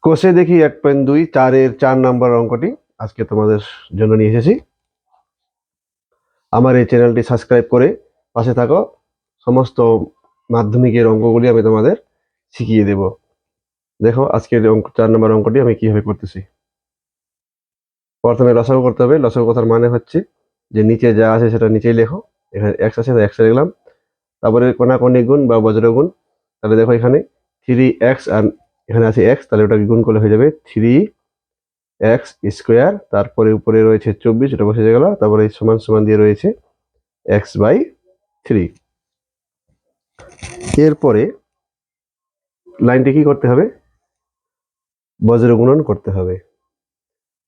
কোষে দেখি 1.2 4-এর 4 নম্বর অঙ্কটি আজকে তোমাদের জন্য নিয়ে এসেছি। আমার এই চ্যানেলটি সাবস্ক্রাইব করে পাশে থাকো। সমস্ত মাধ্যমিকের অঙ্কগুলি আমি তোমাদের শিখিয়ে দেব। দেখো আজকের 4 নম্বর অঙ্কটি আমি কিভাবে করতেছি। প্রথমে লসাগু করতে হবে। লসাগু কথার মানে হচ্ছে যে নিচে যা আছে সেটা নিচেই লেখো। এখানে x আছে, তাই x লিখলাম। তারপরে কোণাকোণি গুণ বা বজ্রগুণ। তাহলে দেখো এখানে 3x আর এখানে আছে x, তাহলে ওটাকে গুণ করলে হয়ে যাবে 3x স্কোয়ার। তারপরে উপরে রয়েছে 24, এটা বসে গেল। তারপরে সমান সমান দিয়ে রয়েছে x/3। এরপরে লাইনটি কি করতে হবে? বজ্র গুণন করতে হবে।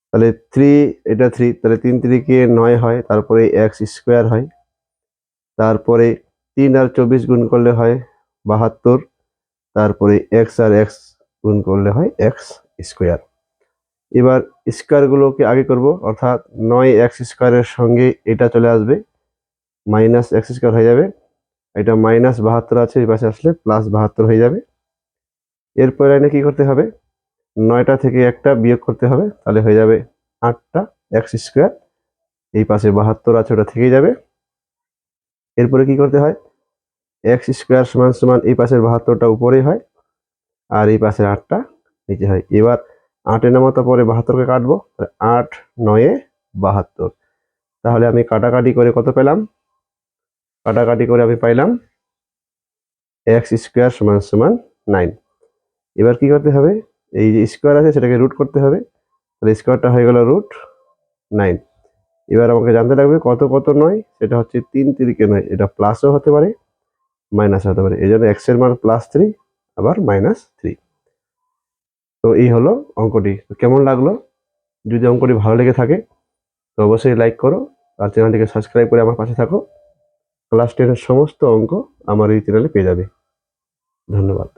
তাহলে 3, এটা 3, তাহলে 3 3 9 হয়। তারপরে x স্কোয়ার হয়। তারপরে 3 আর 24 গুণ করলে হয় 72। তারপরে x আর x গুণ করলে হয় x স্কোয়ার। এবার স্কোয়ারগুলোকে আগে করব, অর্থাৎ 9x স্কোয়ারের সঙ্গে এটা চলে আসবে, মাইনাস x স্কোয়ার হয়ে যাবে। এটা -72 আছে, এই পাশে আসলে +72 হয়ে যাবে। এরপর লাইনে কি করতে হবে? 9টা থেকে একটা বিয়োগ করতে হবে, তাহলে হয়ে যাবে 8টা x স্কোয়ার। এই পাশে 72 আছে, ওটা থেকেই যাবে। এরপরে কি করতে হয়? x স্কোয়ার সমান সমান এই পাশের 72টা উপরেই হয়, আর এই পাশের 8টা নিচে হয়। এবার 8 নামাতে পরে 72কে কাটবো, 8 9 72। তাহলে আমি কাটাকাটি করে কত পেলাম? কাটাকাটি করে আমি পাইলাম x স্কোয়ার সমান সমান 9। এবার কি করতে হবে? এই যে স্কোয়ার আছে সেটাকে রুট করতে হবে, তাহলে স্কোয়ারটা হয়ে গেল √9। এবার আমাকে জানতে লাগবে কত কত 9, সেটা হচ্ছে 3 3 9। এটা প্লাসও হতে পারে, মাইনাস হতে পারে, এই জন্য x এর মান +3 আবার -3। তো এই হলো অঙ্কটি। কেমন লাগলো? যদি অঙ্কটি ভালো লেগে থাকে তো অবশ্যই লাইক করো, আর চ্যানেলটিকে সাবস্ক্রাইব করে আমার পাশে থাকো। ক্লাস 10 এর সমস্ত অঙ্ক আমার এই চ্যানেলে পেয়ে যাবে। ধন্যবাদ।